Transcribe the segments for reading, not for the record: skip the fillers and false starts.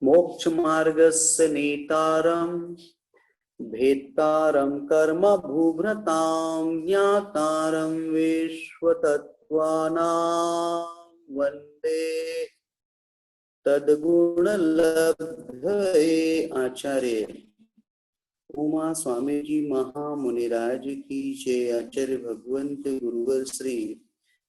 मोक्ष मार्गस्य नेतारं भेत्तारं कर्म भूभृतां ज्ञातारं विश्वतत्त्वानां वन्दे तद्गुणलब्धये। आचार्य उमा स्वामी जी महामुनिराज की जय। आचार्य भगवंत गुरुवर श्री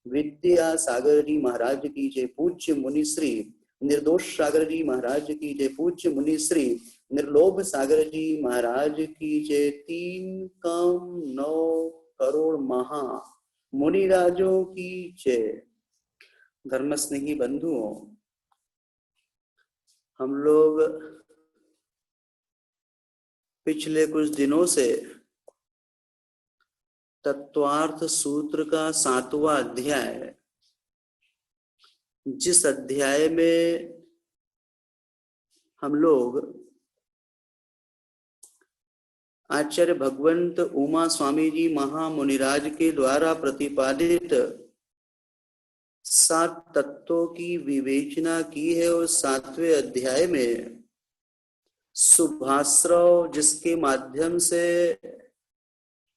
विद्या सागर जी महाराज की जय। पूज्य मुनि श्री निर्दोष सागर जी महाराज की जय। पूज्य मुनि श्री निर्लोभ सागर जी महाराज की जय। 3,9 करोड़ महा मुनिराजों की जय। धर्म स्नेही बंधुओं, हम लोग पिछले कुछ दिनों से तत्वार्थ सूत्र का 7वां अध्याय, जिस अध्याय में हम लोग आचार्य भगवंत उमा स्वामी जी महामुनिराज के द्वारा प्रतिपादित 7 तत्वों की विवेचना की है, और 7वें अध्याय में शुभाश्रव, जिसके माध्यम से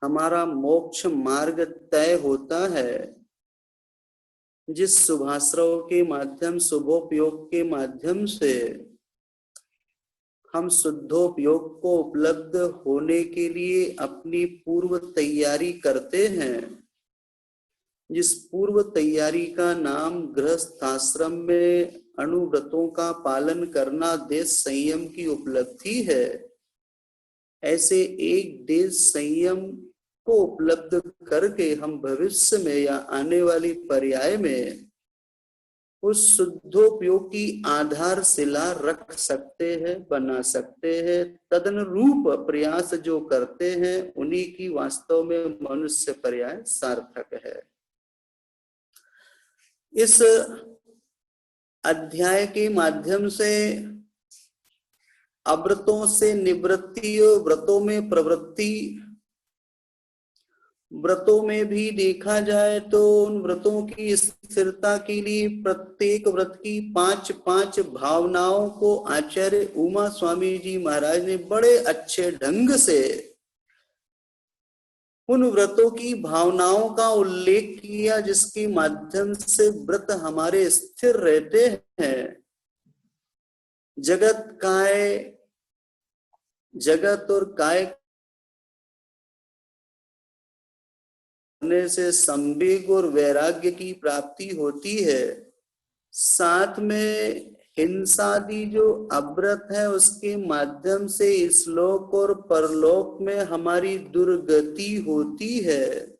हमारा मोक्ष मार्ग तय होता है, जिस शुभाश्रव के माध्यम शुभोपयोग के माध्यम से हम शुद्धोपयोग को उपलब्ध होने के लिए अपनी पूर्व तैयारी करते हैं, जिस पूर्व तैयारी का नाम गृहस्थाश्रम में अनुव्रतों का पालन करना देश संयम की उपलब्धि है, ऐसे एक देश संयम को उपलब्ध करके हम भविष्य में या आने वाली पर्याय में उस शुद्धोपयोग की आधारशिला रख सकते हैं, बना सकते हैं। तदनुरूप प्रयास जो करते हैं उन्हीं की वास्तव में मनुष्य पर्याय सार्थक है। इस अध्याय के माध्यम से अव्रतों से निवृत्ति और व्रतों में प्रवृत्ति, व्रतों में भी देखा जाए तो उन व्रतों की स्थिरता के लिए प्रत्येक व्रत की 5-5 भावनाओं को आचार्य उमा स्वामी जी महाराज ने बड़े अच्छे ढंग से उन व्रतों की भावनाओं का उल्लेख किया, जिसके माध्यम से व्रत हमारे स्थिर रहते हैं। जगत और काय करने से संवेग और वैराग्य की प्राप्ति होती है। साथ में हिंसादि जो अव्रत है उसके माध्यम से इस लोक और परलोक में हमारी दुर्गति होती है।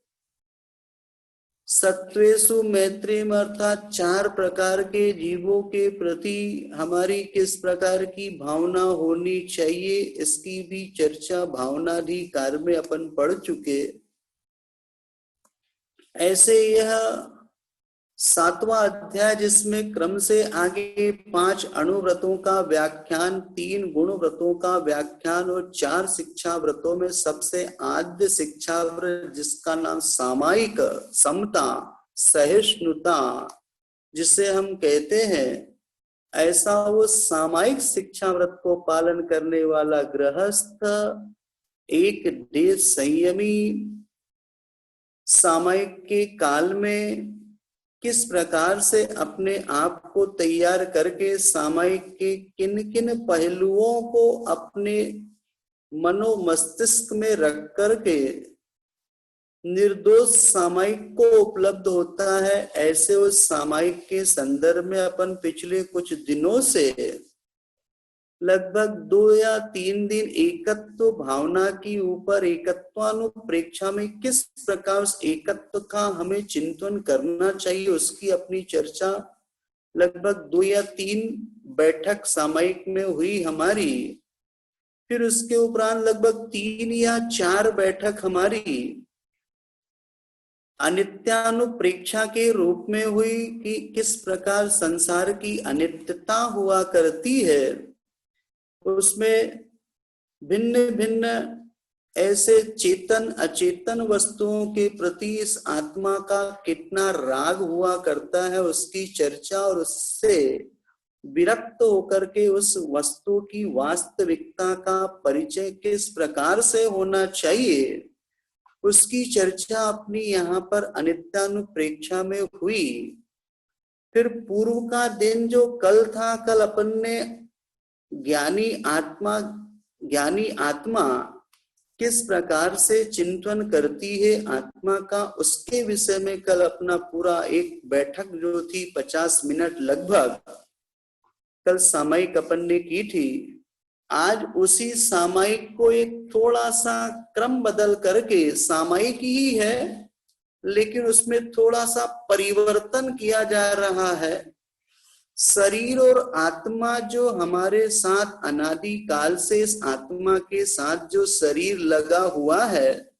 सत्वेषु मैत्रीम अर्थात 4 प्रकार के जीवों के प्रति हमारी किस प्रकार की भावना होनी चाहिए, इसकी भी चर्चा भावनाधिकार में अपन पढ़ चुके। ऐसे यह 7वां अध्याय, जिसमें क्रम से आगे 5 अणुव्रतों का व्याख्यान, 3 गुण व्रतों का व्याख्यान और 4 शिक्षा व्रतों में सबसे आद्य शिक्षा व्रत, जिसका नाम सामायिक समता सहिष्णुता जिसे हम कहते हैं, ऐसा वो सामायिक शिक्षा व्रत को पालन करने वाला गृहस्थ एक देश संयमी सामायिक के काल में किस प्रकार से अपने आप को तैयार करके सामायिक के किन किन पहलुओं को अपने मनो मस्तिष्क में रख करके निर्दोष सामायिक को उपलब्ध होता है, ऐसे उस सामायिक के संदर्भ में अपन पिछले कुछ दिनों से लगभग 2 या 3 दिन एकत्व भावना की ऊपर एकत्वानुप्रेक्षा में किस प्रकार उस एकत्व का हमें चिंतन करना चाहिए, उसकी अपनी चर्चा लगभग 2 या 3 बैठक सामायिक में हुई हमारी। फिर उसके उपरांत लगभग 3 या 4 बैठक हमारी अनित्यानुप्रेक्षा के रूप में हुई कि किस प्रकार संसार की अनित्यता हुआ करती है। उसमें भिन्न भिन्न ऐसे चेतन अचेतन वस्तुओं के प्रति इस आत्मा का कितना राग हुआ करता है, उसकी चर्चा और उससे विरक्त होकर के उस वस्तु की वास्तविकता का परिचय किस प्रकार से होना चाहिए, उसकी चर्चा अपनी यहाँ पर अनित्यानुप्रेक्षा में हुई। फिर पूर्व का दिन जो कल था, कल अपन ने ज्ञानी आत्मा किस प्रकार से चिंतन करती है आत्मा का, उसके विषय में कल अपना पूरा एक बैठक जो थी 50 मिनट लगभग, कल सामयिक अपन ने की थी। आज उसी सामयिक को एक थोड़ा सा क्रम बदल करके, सामयिक ही है लेकिन उसमें थोड़ा सा परिवर्तन किया जा रहा है। शरीर और आत्मा जो हमारे साथ अनादि काल से, इस आत्मा के साथ जो शरीर लगा हुआ है,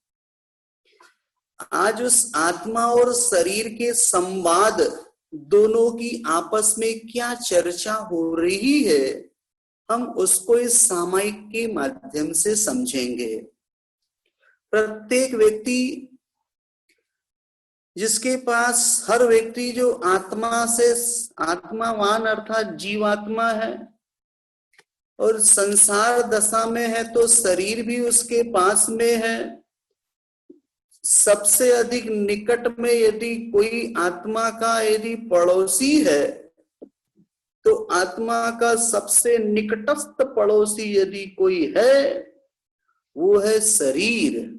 आज उस आत्मा और शरीर के संवाद दोनों की आपस में क्या चर्चा हो रही है, हम उसको इस सामयिक के माध्यम से समझेंगे। प्रत्येक व्यक्ति, जिसके पास, हर व्यक्ति जो आत्मा से आत्मावान अर्थात जीवात्मा है और संसार दशा में है, तो शरीर भी उसके पास में है। सबसे अधिक निकट में यदि कोई आत्मा का यदि पड़ोसी है, तो आत्मा का सबसे निकटस्थ पड़ोसी यदि कोई है, वो है शरीर।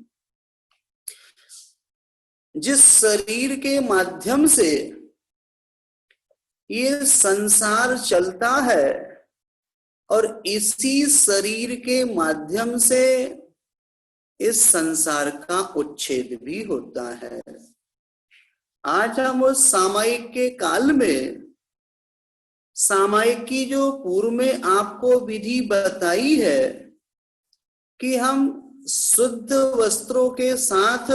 जिस शरीर के माध्यम से ये संसार चलता है और इसी शरीर के माध्यम से इस संसार का उच्छेद भी होता है। आज हम उस सामयिक के काल में, सामयिक की जो पूर्व में आपको विधि बताई है कि हम शुद्ध वस्त्रों के साथ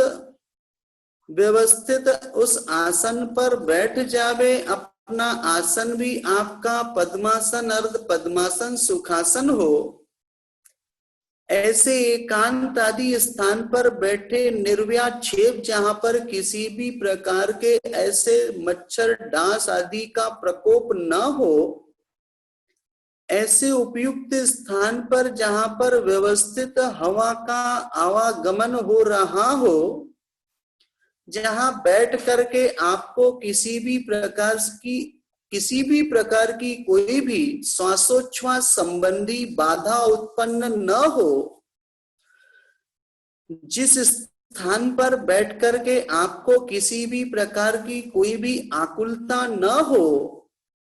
व्यवस्थित उस आसन पर बैठ जावे, अपना आसन भी आपका पद्मासन, अर्ध पद्मासन, सुखासन हो, ऐसे एकांत आदि स्थान पर बैठे निर्व्याक्षेप, जहां पर किसी भी प्रकार के ऐसे मच्छर डांस आदि का प्रकोप न हो, ऐसे उपयुक्त स्थान पर जहां पर व्यवस्थित हवा का आवागमन हो रहा हो, जहां बैठ करके आपको किसी भी प्रकार की कोई भी श्वासोच्छ्वास संबंधी बाधा उत्पन्न न हो, जिस स्थान पर बैठ करके आपको किसी भी प्रकार की कोई भी आकुलता न हो,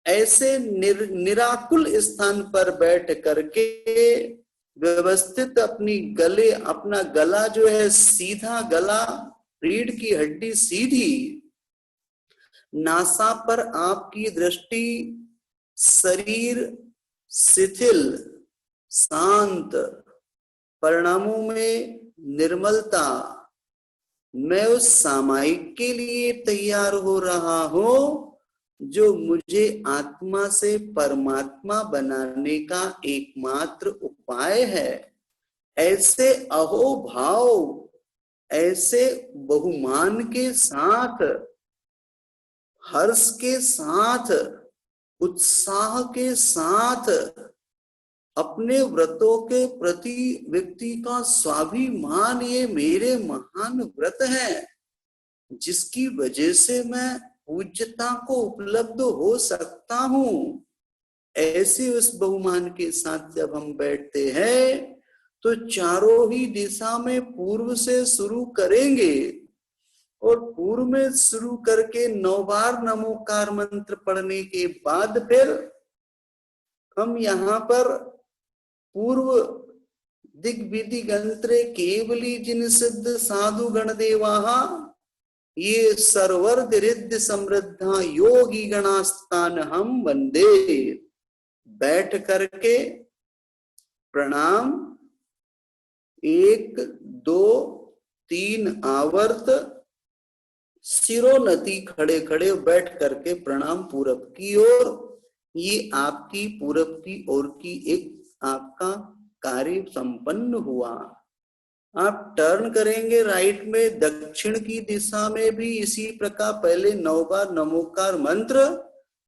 ऐसे निराकुल स्थान पर बैठ करके व्यवस्थित अपना गला जो है सीधा, गला, रीढ़ की हड्डी सीधी, नासा पर आपकी दृष्टि, शरीर शिथिल, शांत, परिणामों में निर्मलता। मैं उस सामयिक के लिए तैयार हो रहा हूं जो मुझे आत्मा से परमात्मा बनाने का एकमात्र उपाय है। ऐसे अहोभाव, ऐसे बहुमान के साथ, हर्ष के साथ, उत्साह के साथ अपने व्रतों के प्रति व्यक्ति का स्वाभिमान, ये मेरे महान व्रत है जिसकी वजह से मैं पूज्यता को उपलब्ध हो सकता हूं। ऐसे उस बहुमान के साथ जब हम बैठते हैं तो चारों ही दिशा में पूर्व से शुरू करेंगे और पूर्व में शुरू करके 9 बार नमोकार मंत्र पढ़ने के बाद फिर हम यहाँ पर पूर्व दिग्विधि गंत्रे केवली जिन सिद्ध साधु गण देवाहा, ये सर्वर रिद्ध समृद्धा योगी गणास्तान हम वंदे। बैठ करके प्रणाम 1 2 3 आवर्त, सिरोन्नति, खड़े खड़े बैठ करके प्रणाम पूरब की ओर। ये आपकी पूरब की ओर की एक आपका कार्य संपन्न हुआ। आप टर्न करेंगे राइट में, दक्षिण की दिशा में भी इसी प्रकार पहले 9 बार नमोकार मंत्र,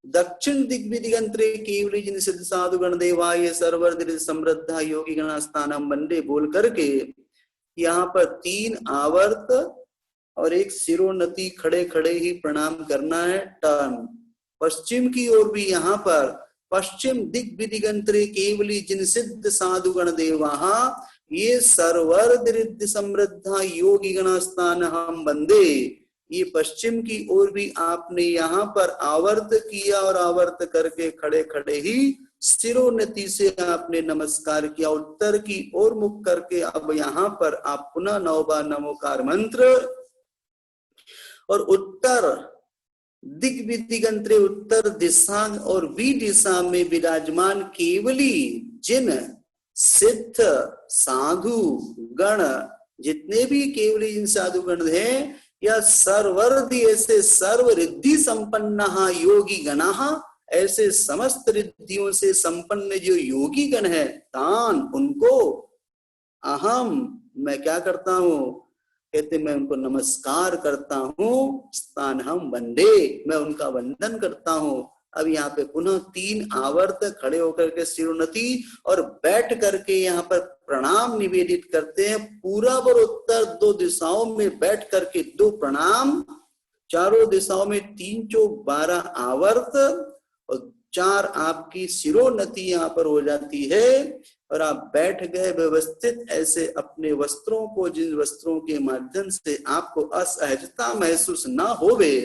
दक्षिण दिग्विदिगंतरे केवली जिन सिद्ध साधु गण देवाय सर्वर समृद्धा योगी गण स्थानम वंदे बोल करके यहाँ पर 3 आवर्त और एक सिरोन्नति खड़े खड़े ही प्रणाम करना है। टर्न पश्चिम की ओर भी यहाँ पर पश्चिम दिग्विदिगंतरे केवली जिन सिद्ध साधु गण देवाहा ये सर्वर दृढ़ समृद्धा योगी गण स्थान हम वंदे। ये पश्चिम की ओर भी आपने यहाँ पर आवर्त किया और आवर्त करके खड़े खड़े ही सिरोन्नति से आपने नमस्कार किया। उत्तर की ओर मुख करके अब यहाँ पर आप पुनः 9 बार नमोकार मंत्र और उत्तर दिग्विदिगंतरे उत्तर दिशा और बी दिशा में विराजमान केवली जिन सिद्ध साधु गण जितने भी केवली जिन साधु गण हैं या सर्वर्धि ऐसे सर्व रिद्धि संपन्न योगी गणा ऐसे समस्त रिद्धियों से संपन्न जो योगी गण है तान उनको अहम मैं क्या करता हूँ कहते मैं उनको नमस्कार करता हूँ। स्थान हम वंदे मैं उनका वंदन करता हूँ। अब यहाँ पे पुनः 3 आवर्त खड़े होकर के सिरोन्नति और बैठ करके यहाँ पर प्रणाम निवेदित करते हैं। पूरब और उत्तर 2 दिशाओं में बैठ करके 2 प्रणाम, चारों दिशाओं में 3 चौक 12 आवर्त और 4 आपकी सिरोन्नति यहाँ पर हो जाती है और आप बैठ गए व्यवस्थित ऐसे अपने वस्त्रों को जिन वस्त्रों के माध्यम से आपको असहजता महसूस ना होवे।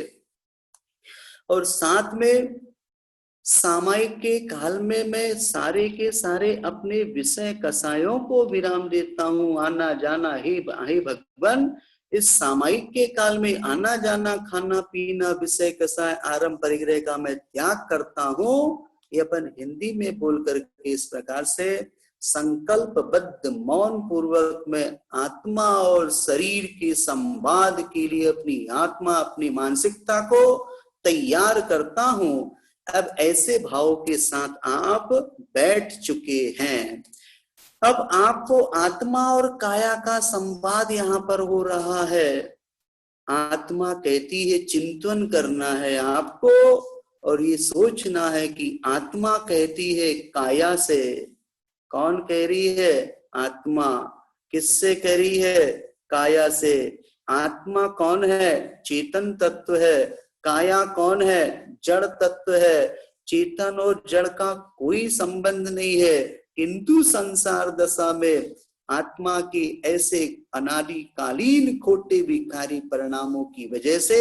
और साथ में सामायिक के काल में मैं सारे के सारे अपने विषय कसायों को विराम देता हूँ। आना जाना हे भगवान इस सामायिक के काल में आना जाना खाना पीना विषय कसाय आरंभ परिग्रह का मैं त्याग करता हूँ। ये अपन हिंदी में बोल करके इस प्रकार से संकल्पबद्ध मौन पूर्वक में आत्मा और शरीर के संवाद के लिए अपनी आत्मा अपनी मानसिकता को तैयार करता हूँ। अब ऐसे भाव के साथ आप बैठ चुके हैं। अब आपको आत्मा और काया का संवाद यहाँ पर हो रहा है। आत्मा कहती है चिंतन करना है आपको और ये सोचना है कि आत्मा कहती है काया से। कौन कह रही है? आत्मा। किससे कह रही है? काया से। आत्मा कौन है? चेतन तत्व है। काया कौन है? जड़ तत्व है। चेतन और जड़ का कोई संबंध नहीं है, किंतु संसार दशा में आत्मा के ऐसे अनादिकालीन खोटे विकारी परिणामों की वजह से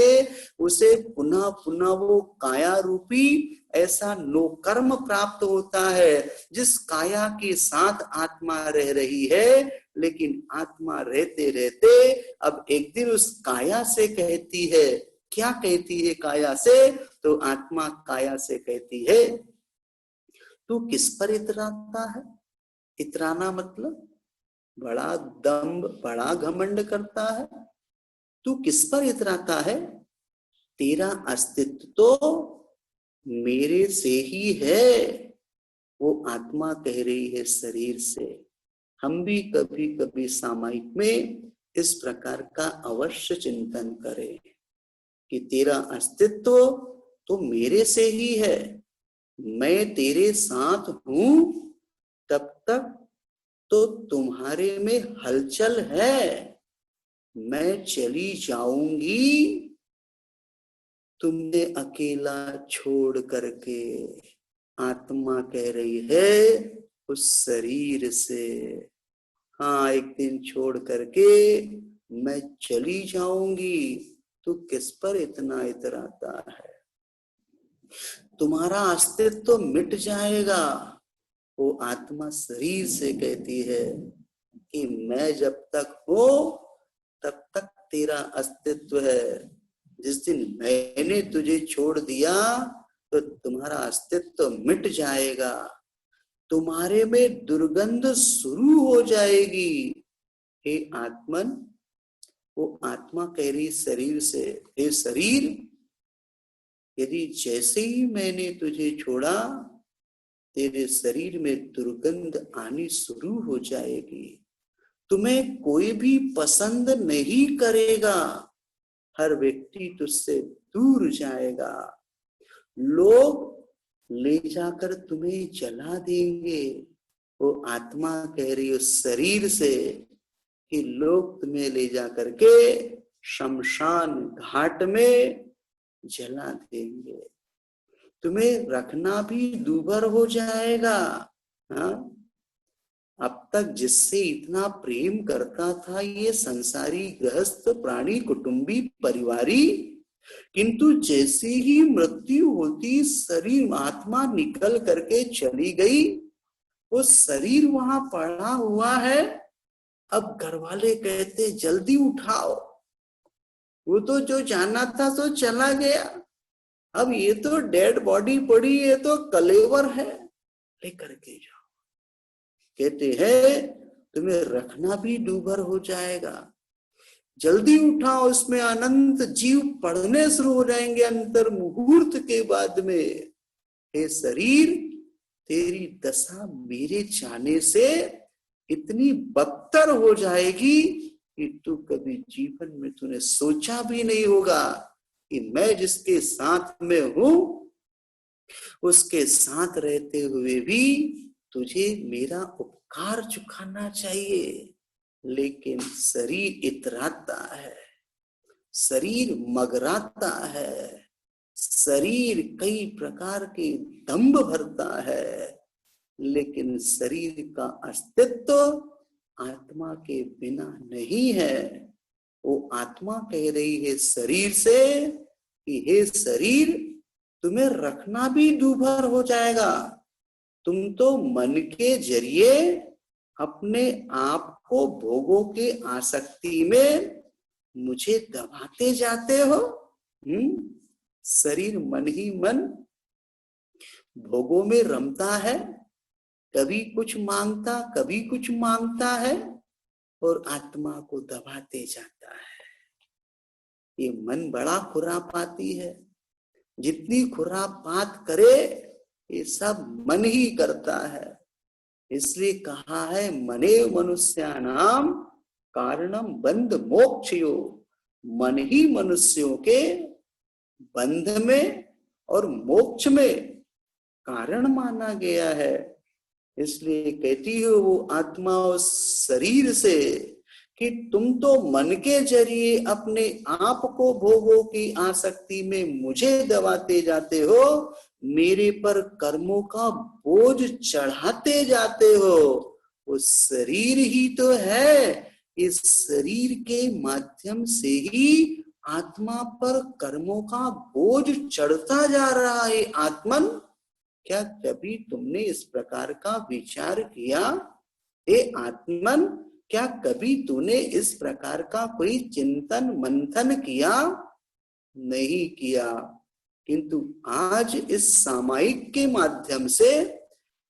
उसे पुनः पुनः वो काया रूपी ऐसा नोकर्म प्राप्त होता है जिस काया के साथ आत्मा रह रही है। लेकिन आत्मा रहते रहते अब एक दिन उस काया से कहती है, क्या कहती है काया से? तो आत्मा काया से कहती है तू किस पर इतराता है? इतराना मतलब बड़ा दम्भ बड़ा घमंड करता है। तू किस पर इतराता है? तेरा अस्तित्व तो मेरे से ही है। वो आत्मा कह रही है शरीर से। हम भी कभी कभी सामायिक में इस प्रकार का अवश्य चिंतन करें कि तेरा अस्तित्व तो मेरे से ही है, मैं तेरे साथ हूं तब तक तो तुम्हारे में हलचल है। मैं चली जाऊंगी तुमने अकेला छोड़ करके। आत्मा कह रही है उस शरीर से, हाँ एक दिन छोड़ करके मैं चली जाऊंगी। तू किस पर इतना इतराता है? तुम्हारा अस्तित्व तो मिट जाएगा। वो आत्मा शरीर से कहती है कि मैं जब तक हूं तब तक तेरा अस्तित्व है। जिस दिन मैंने तुझे छोड़ दिया तो तुम्हारा अस्तित्व मिट जाएगा, तुम्हारे में दुर्गंध शुरू हो जाएगी। हे आत्मन, वो आत्मा कह रही शरीर से, हे शरीर यदि जैसे ही मैंने तुझे छोड़ा तेरे शरीर में दुर्गंध आनी शुरू हो जाएगी, तुम्हें कोई भी पसंद नहीं करेगा, हर व्यक्ति तुझसे दूर जाएगा। लोग ले जाकर तुम्हें जला देंगे। वो आत्मा कह रही है शरीर से कि लोग तुम्हें ले जाकर के शमशान घाट में जला देंगे, तुम्हें रखना भी दूभर हो जाएगा। हाँ, अब तक जिससे इतना प्रेम करता था ये संसारी गृहस्थ प्राणी कुटुंबी परिवारी, किंतु जैसे ही मृत्यु होती शरीर आत्मा निकल करके चली गई, वो शरीर वहां पड़ा हुआ है। अब घर वाले कहते जल्दी उठाओ, वो तो जो जाना था तो चला गया, अब ये तो डेड बॉडी पड़ी है, तो कलेवर है, लेकर के जाओ। कहते हैं तुम्हें रखना भी दूभर हो जाएगा, जल्दी उठाओ, उसमें अनंत जीव पढ़ने शुरू हो जाएंगे अंतर मुहूर्त के बाद में। हे शरीर, तेरी दशा मेरे जाने से इतनी बदतर हो जाएगी कि तू कभी जीवन में तूने सोचा भी नहीं होगा कि मैं जिसके साथ में हूं उसके साथ रहते हुए भी तुझे मेरा उपकार चुकाना चाहिए। लेकिन शरीर इतराता है, शरीर मगराता है, शरीर कई प्रकार के दंभ भरता है, लेकिन शरीर का अस्तित्व आत्मा के बिना नहीं है। वो आत्मा कह रही है शरीर से कि हे शरीर, तुम्हें रखना भी दूभर हो जाएगा, तुम तो मन के जरिए अपने आप को भोगों के आसक्ति में मुझे दबाते जाते हो। शरीर मन ही मन भोगों में रमता है, कभी कुछ मांगता कभी कुछ मांगता है और आत्मा को दबाते जाता है। ये मन बड़ा खुरापाती है, जितनी खुरापात करे ये सब मन ही करता है। इसलिए कहा है मने मनुष्यानाम कारणम बंध मोक्षयो, मन ही मनुष्यों के बंध में और मोक्ष में कारण माना गया है। इसलिए कहती हो वो आत्मा उस शरीर से कि तुम तो मन के जरिए अपने आप को भोगों की आसक्ति में मुझे दबाते जाते हो, मेरे पर कर्मों का बोझ चढ़ाते जाते हो। वो शरीर ही तो है, इस शरीर के माध्यम से ही आत्मा पर कर्मों का बोझ चढ़ता जा रहा है। आत्मन, क्या कभी तुमने इस प्रकार का विचार किया? हे आत्मन, क्या कभी तूने इस प्रकार का कोई चिंतन मंथन किया? नहीं किया। किंतु आज इस सामायिक के माध्यम से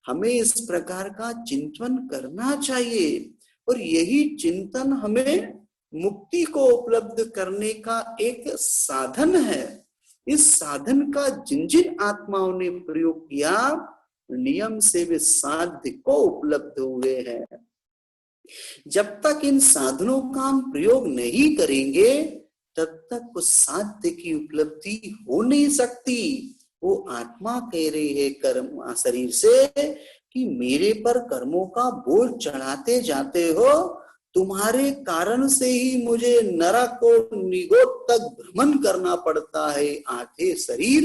हमें इस प्रकार का चिंतन करना चाहिए, और यही चिंतन हमें मुक्ति को उपलब्ध करने का एक साधन है। इस साधन का जिन जिन आत्माओं ने प्रयोग किया, नियम से वे साध्य को उपलब्ध हुए हैं। जब तक इन साधनों का हम प्रयोग नहीं करेंगे तब तक उस साध्य की उपलब्धि हो नहीं सकती। वो आत्मा कह रही है कर्म शरीर से कि मेरे पर कर्मों का बोझ चढ़ाते जाते हो, तुम्हारे कारण से ही मुझे नरक और निगोद तक भ्रमण करना पड़ता है। आधे शरीर,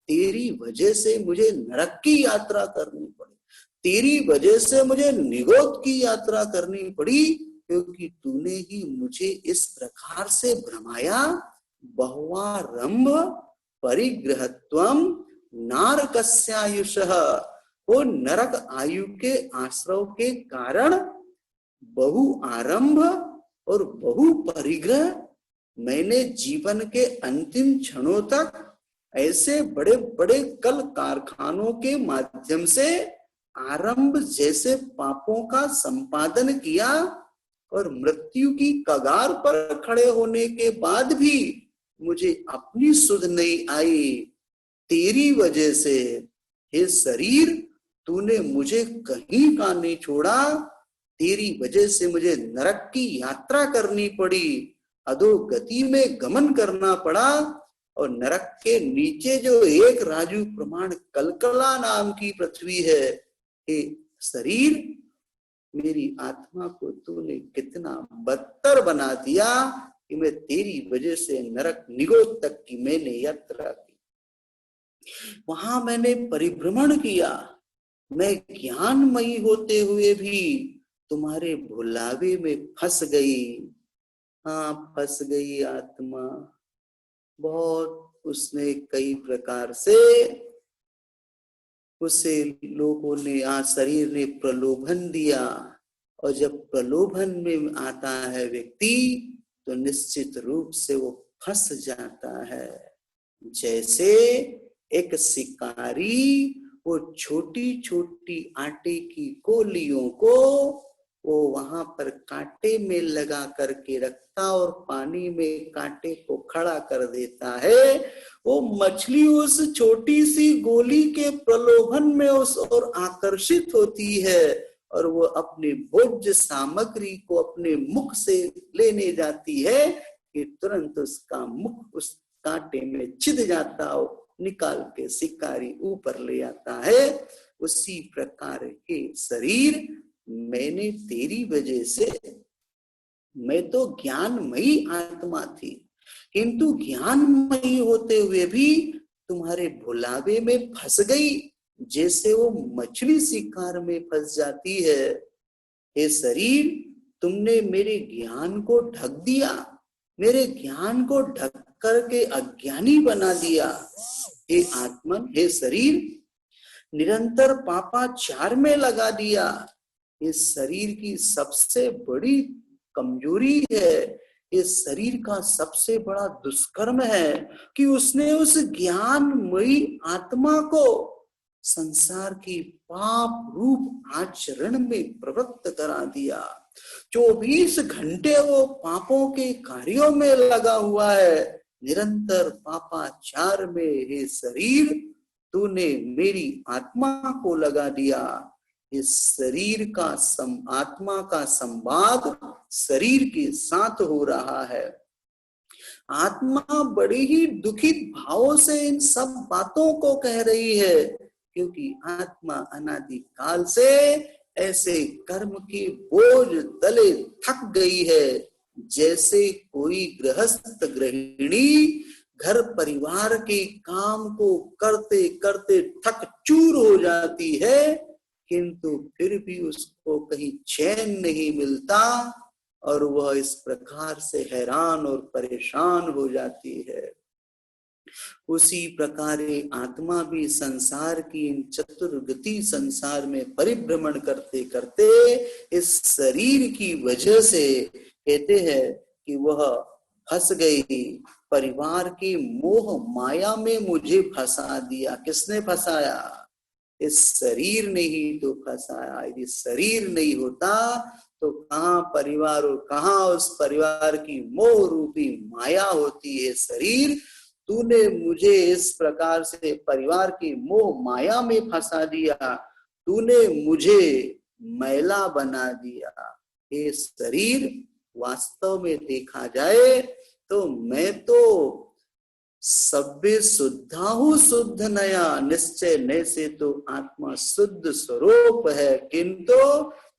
तेरी वजह से मुझे नरक की यात्रा करनी पड़ी, तेरी वजह से मुझे निगोद की यात्रा करनी पड़ी, क्योंकि तूने ही मुझे इस प्रकार से भ्रमाया। बहुवारंभ परिग्रहत्वम नारकस्यायुषः, वो नरक आयु के आश्रव के कारण बहु आरंभ और बहु परिग्रह, मैंने जीवन के अंतिम क्षणों तक ऐसे बड़े बड़े कल कारखानों के माध्यम से आरंभ जैसे पापों का संपादन किया, और मृत्यु की कगार पर खड़े होने के बाद भी मुझे अपनी सुध नहीं आई। तेरी वजह से हे शरीर, तूने मुझे कहीं का नहीं छोड़ा, तेरी वजह से मुझे नरक की यात्रा करनी पड़ी, अधोगति में गमन करना पड़ा, और नरक के नीचे जो एक राजू प्रमाण कलकला नाम की पृथ्वी है, हे शरीर, मेरी आत्मा को तूने कितना बदतर बना दिया कि मैं तेरी वजह से नरक निगोद तक की मैंने यात्रा की। वहां मैंने परिभ्रमण किया, मैं ज्ञानमयी होते हुए भी तुम्हारे भुलावे में फंस गई। हाँ, फंस गई आत्मा। बहुत उसने कई प्रकार से उसे लोगों ने, शरीर ने प्रलोभन दिया, और जब प्रलोभन में आता है व्यक्ति तो निश्चित रूप से वो फंस जाता है। जैसे एक शिकारी वो छोटी छोटी आटे की गोलियों को वो वहां पर कांटे में लगा करके रखता और पानी में कांटे को खड़ा कर देता है, वो मछली उस छोटी सी गोली के प्रलोभन में उस और आकर्षित होती है और वो अपनी भोज्य सामग्री को अपने मुख से लेने जाती है कि तुरंत उसका मुख उस कांटे में छिद जाता हो, निकाल के शिकारी ऊपर ले आता है। उसी प्रकार के शरीर, मैंने तेरी वजह से, मैं तो ज्ञानमयी आत्मा थी, किंतु ज्ञानमयी होते हुए भी तुम्हारे भुलावे में फंस गई, जैसे वो मछली शिकार में फंस जाती है। हे शरीर, तुमने मेरे ज्ञान को ढक दिया, मेरे ज्ञान को ढक करके अज्ञानी बना दिया। हे आत्मन, हे शरीर, निरंतर पापाचार में लगा दिया। इस शरीर की सबसे बड़ी कमजोरी है, इस शरीर का सबसे बड़ा दुष्कर्म है कि उसने उस ज्ञानमयी आत्मा को संसार की पाप रूप आचरण में प्रवृत्त करा दिया। 24 घंटे वो पापों के कार्यों में लगा हुआ है, निरंतर पापाचार में। हे शरीर, तूने मेरी आत्मा को लगा दिया। इस शरीर का आत्मा का संवाद शरीर के साथ हो रहा है। आत्मा बड़े ही दुखित भावों से इन सब बातों को कह रही है, क्योंकि आत्मा अनादि काल से ऐसे कर्म के बोझ तले थक गई है। जैसे कोई गृहस्थ गृहिणी घर परिवार के काम को करते करते थक चूर हो जाती है, किंतु फिर भी उसको कहीं चैन नहीं मिलता और वह इस प्रकार से हैरान और परेशान हो जाती है। उसी प्रकार आत्मा भी संसार की इन चतुर्गति संसार में परिभ्रमण करते करते इस शरीर की वजह से कहते हैं कि वह फंस गई। परिवार की मोह माया में मुझे फंसा दिया। किसने फंसाया? इस शरीर ने ही तो फंसाया। यदि शरीर नहीं होता तो कहाँ परिवार और कहाँ उस परिवार की मोह रूपी माया होती है। शरीर, तूने मुझे इस प्रकार से परिवार की मोह माया में फंसा दिया, तूने मुझे मैला बना दिया। ये शरीर वास्तव में देखा जाए तो मैं तो सभ्य शुद्धाहु शुद्ध नया, निश्चय न से तो आत्मा शुद्ध स्वरूप है, किंतु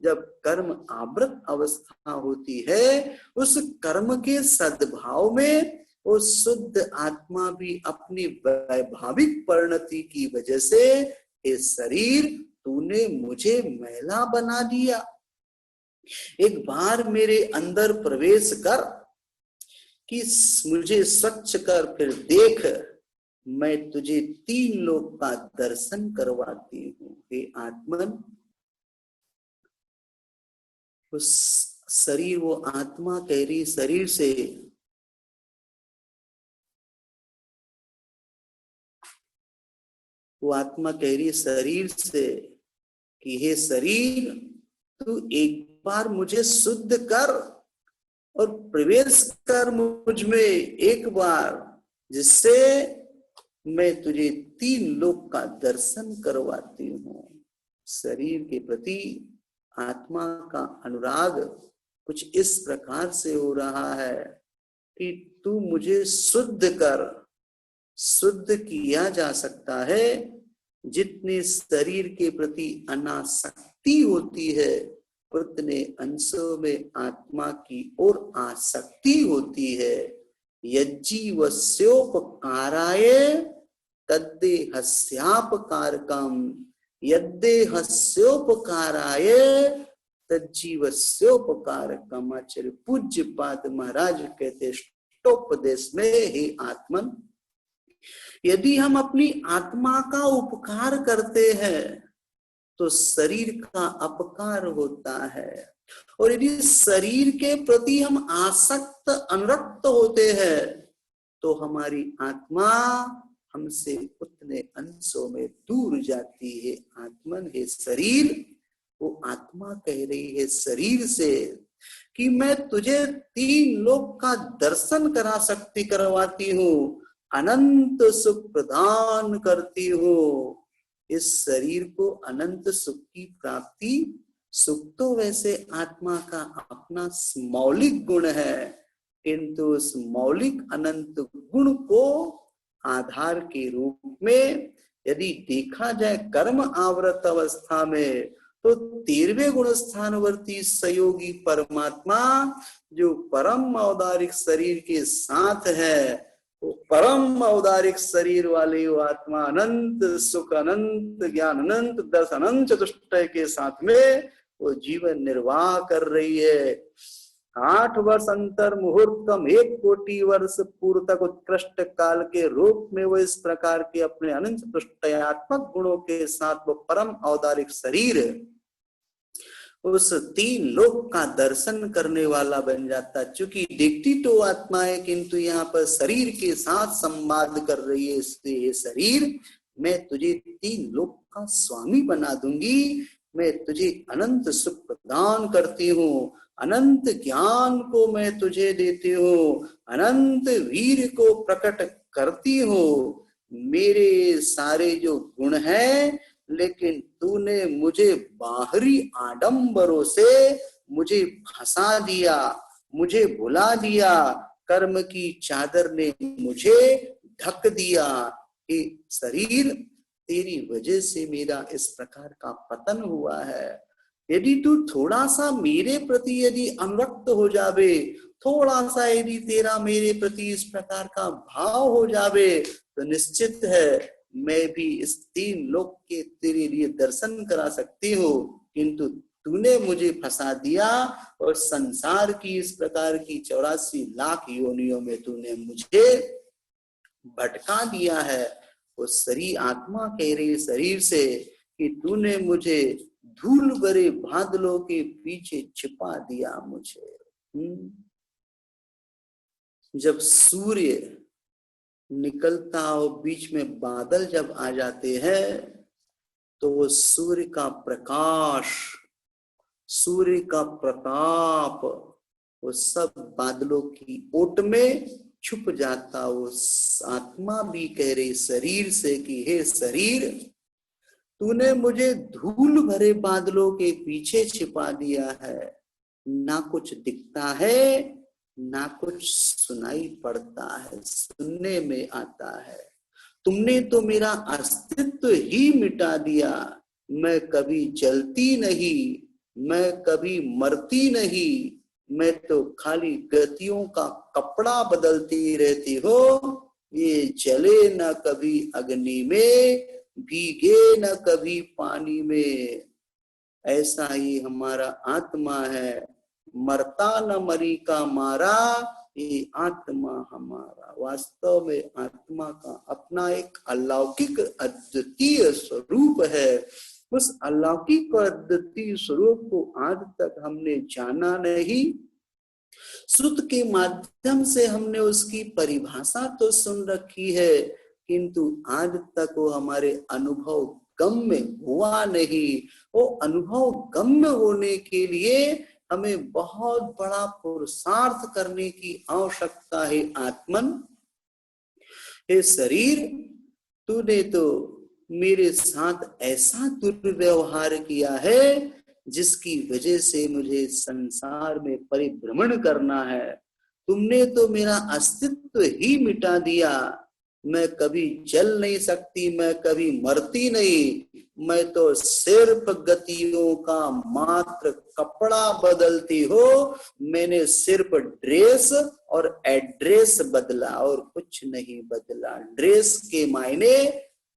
जब कर्म आवृत अवस्था होती है उस कर्म के सद्भाव में वो शुद्ध आत्मा भी अपनी वैभाविक परिणति की वजह से, ये शरीर तूने मुझे मैला बना दिया। एक बार मेरे अंदर प्रवेश कर कि मुझे स्वच्छ कर, फिर देख मैं तुझे 3 लोक का दर्शन करवाती हूँ। हे आत्मन, उस शरीर, वो आत्मा कह रही शरीर से, वो आत्मा कह रही शरीर से कि हे शरीर, तू एक बार मुझे शुद्ध कर और प्रवेश कर मुझ में एक बार, जिससे मैं तुझे 3 लोक का दर्शन करवाती हूँ। शरीर के प्रति आत्मा का अनुराग कुछ इस प्रकार से हो रहा है कि तू मुझे शुद्ध कर, शुद्ध किया जा सकता है, जितने शरीर के प्रति अनासक्ति होती है उतने अंशों में आत्मा की ओर आसक्ति होती है। यज्जीवस्योपकाराय तद्देहस्यापकारकम, यद्देहस्योपकाराय तज्जीवस्योपकारकम। आचार्य पूज्य पाद महाराज कहते ष्टोपदेश में, हे आत्मन, यदि हम अपनी आत्मा का उपकार करते हैं तो शरीर का अपकार होता है, और यदि शरीर के प्रति हम आसक्त अनुरक्त होते हैं तो हमारी आत्मा हमसे उतने अंशों में दूर जाती है। आत्मन, हे शरीर, वो आत्मा कह रही है शरीर से कि मैं तुझे 3 लोक का दर्शन करवाती हूँ, अनंत सुख प्रदान करती हूँ। इस शरीर को अनंत सुख की प्राप्ति, सुख तो वैसे आत्मा का अपना मौलिक गुण है, किंतु उस मौलिक अनंत गुण को आधार के रूप में यदि देखा जाए कर्म आवृत अवस्था में, तो 13वें गुण स्थानवर्ती सहयोगी परमात्मा जो परम औदारिक शरीर के साथ है, वो परम औदारिक शरीर वाली वो आत्मा अनंत सुख, अनंत ज्ञान, अनंत दर्शन, अनंत चतुष्टय के साथ में वो जीवन निर्वाह कर रही है। 8 वर्ष अंतर मुहूर्तम 1 कोटि वर्ष पूर्व तक उत्कृष्ट काल के रूप में वो इस प्रकार के अपने अनंत चतुष्टयात्मक गुणों के साथ वो परम औदारिक शरीर उस 3 लोक का दर्शन करने वाला बन जाता। चूंकि देखती तो आत्मा है, किंतु यहाँ पर शरीर के साथ संवाद कर रही है। इसलिए शरीर, मैं तुझे 3 लोक का स्वामी बना दूंगी, मैं तुझे अनंत सुख प्रदान करती हूँ, अनंत ज्ञान को मैं तुझे देती हूँ, अनंत वीर को प्रकट करती हूँ। मेरे सारे जो गुण हैं, लेकिन तूने मुझे बाहरी आडंबरों से मुझे फंसा दिया, मुझे भुला दिया, कर्म की चादर ने मुझे ढक दिया। कि शरीर, तेरी वजह से मेरा इस प्रकार का पतन हुआ है। यदि तू थोड़ा सा मेरे प्रति यदि अनुरक्त हो जावे, थोड़ा सा यदि तेरा मेरे प्रति इस प्रकार का भाव हो जावे, तो निश्चित है मैं भी इस 3 लोक के तेरे लिए दर्शन करा सकती हूँ। किंतु तूने मुझे फंसा दिया और संसार की इस प्रकार की 84 लाख योनियों में तूने मुझे भटका दिया है। वो शरीर, आत्मा कह रही शरीर से कि तूने मुझे धूल भरे बादलों के पीछे छिपा दिया मुझे। जब सूर्य निकलता और बीच में बादल जब आ जाते हैं, तो वो सूर्य का प्रकाश, सूर्य का प्रताप वो सब बादलों की ओट में छुप जाता। वो आत्मा भी कह रही शरीर से कि हे शरीर, तूने मुझे धूल भरे बादलों के पीछे छिपा दिया है, ना कुछ दिखता है, ना कुछ सुनाई पड़ता है, सुनने में आता है। तुमने तो मेरा अस्तित्व ही मिटा दिया। मैं कभी जलती नहीं, मैं कभी मरती नहीं, मैं तो खाली गतियों का कपड़ा बदलती रहती हो। ये जले न कभी अग्नि में, भीगे न कभी पानी में। ऐसा ही हमारा आत्मा है, मरता न मरी का मारा, ये आत्मा हमारा। वास्तव में आत्मा का अपना एक अलौकिक अद्वितीय स्वरूप है। उस अलौकिक अद्वितीय स्वरूप को आज तक हमने जाना नहीं। श्रुत के माध्यम से हमने उसकी परिभाषा तो सुन रखी है, किंतु आज तक वो हमारे अनुभव गम्य हुआ नहीं। वो अनुभव गम्य होने के लिए हमें बहुत बड़ा पुरुषार्थ करने की आवश्यकता है। आत्मन, हे शरीर, तूने तो मेरे साथ ऐसा दुर्व्यवहार किया है जिसकी वजह से मुझे संसार में परिभ्रमण करना है। तुमने तो मेरा अस्तित्व ही मिटा दिया। मैं कभी जल नहीं सकती, मैं कभी मरती नहीं, मैं तो सिर्फ गतियों का मात्र कपड़ा बदलती हो। मैंने सिर्फ ड्रेस और एड्रेस बदला और कुछ नहीं बदला। ड्रेस के मायने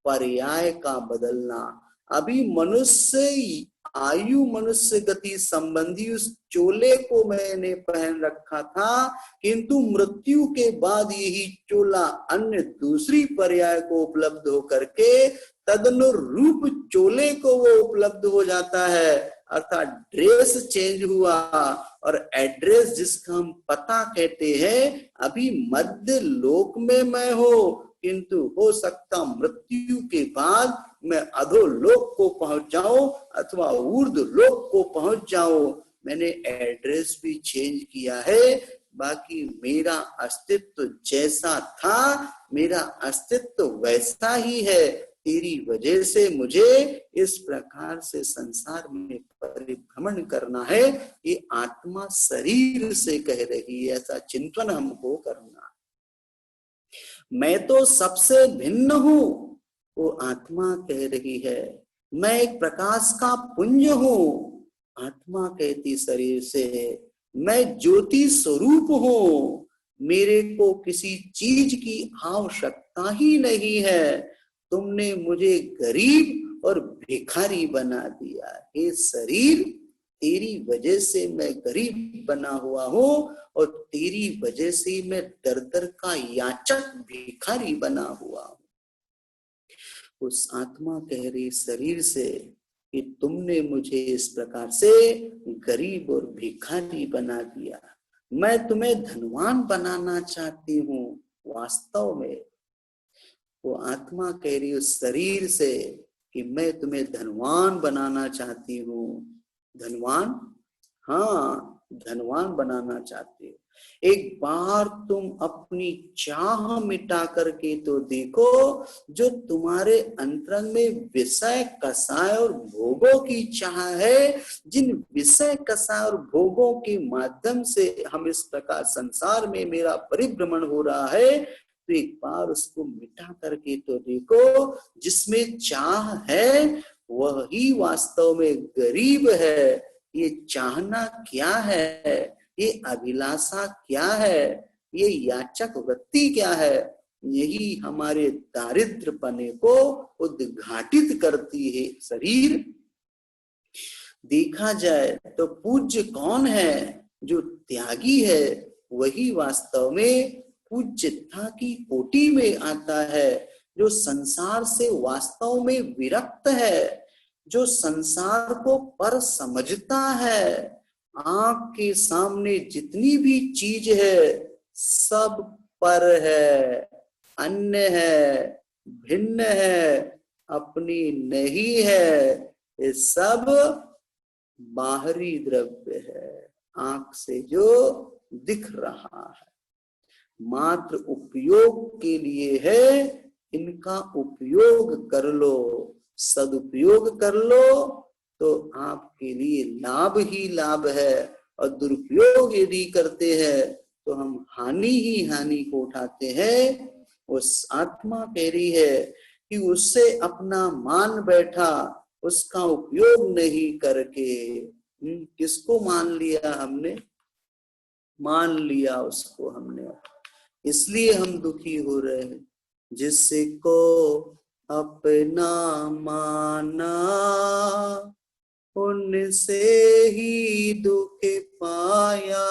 पर्याय का बदलना। अभी मनुष्य आयु मनुष्य गति संबंधी उस चोले को मैंने पहन रखा था, किंतु मृत्यु के बाद यही चोला अन्य दूसरी पर्याय को उपलब्ध होकर के तदनुरूप चोले को वो उपलब्ध हो जाता है। अर्थात ड्रेस चेंज हुआ और एड्रेस जिसका हम पता कहते हैं, अभी मध्य लोक में मैं हो, किंतु हो सकता मृत्यु के बाद मैं अधोलोक को पहुंच जाऊं अथवा ऊर्ध्व लोक को पहुंच जाऊं। मैंने एड्रेस भी चेंज किया है, बाकी मेरा अस्तित्व जैसा था, मेरा अस्तित्व वैसा ही है। तेरी वजह से मुझे इस प्रकार से संसार में परिभ्रमण करना है। ये आत्मा शरीर से कह रही है, ऐसा चिंतन हमको करना। मैं तो सबसे भिन्न हूं, वो आत्मा कह रही है। मैं एक प्रकाश का पुंज हूं, आत्मा कहती शरीर से। मैं ज्योति स्वरूप हूं, मेरे को किसी चीज की आवश्यकता ही नहीं है। तुमने मुझे गरीब और भिखारी बना दिया। हे शरीर, तेरी वजह से मैं गरीब बना हुआ हूं और तेरी वजह से मैं दर दर का याचक भिखारी बना हुआ हूं। उस आत्मा कह रही शरीर से कि तुमने मुझे इस प्रकार से गरीब और भिखारी बना दिया। मैं तुम्हें धनवान बनाना चाहती हूँ। वास्तव में वो आत्मा कह रही उस शरीर से कि मैं तुम्हें धनवान बनाना चाहती हूँ। धनवान, हाँ, धनवान बनाना चाहती हूँ। एक बार तुम अपनी चाह मिटा करके तो देखो, जो तुम्हारे अंतरंग में विषय कसाय और भोगों की चाह है, जिन विषय कसाय और भोगों के माध्यम से हम इस प्रकार संसार में मेरा परिभ्रमण हो रहा है, तो एक बार उसको मिटा करके तो देखो। जिसमें चाह है वही वास्तव में गरीब है। ये चाहना क्या है, ये अभिलाषा क्या है, ये याचक वृत्ति क्या है, यही हमारे दारिद्र पने को उद्घाटित करती है। शरीर देखा जाए तो पूज्य कौन है? जो त्यागी है वही वास्तव में पूज्यता की कोटि में आता है। जो संसार से वास्तव में विरक्त है, जो संसार को पर समझता है, आंख के सामने जितनी भी चीज है सब पर है, अन्य है, भिन्न है, अपनी नहीं है। ये सब बाहरी द्रव्य है, आंख से जो दिख रहा है, मात्र उपयोग के लिए है। इनका उपयोग कर लो, सदुपयोग कर लो तो आपके लिए लाभ ही लाभ है। और दुरुपयोग यदि करते हैं तो हम हानि ही हानि को उठाते हैं। उस आत्मा कह रही है कि उससे अपना मान बैठा, उसका उपयोग नहीं करके। किसको मान लिया हमने? मान लिया उसको हमने, इसलिए हम दुखी हो रहे हैं। जिसको अपना माना उनसे ही दुख पाया,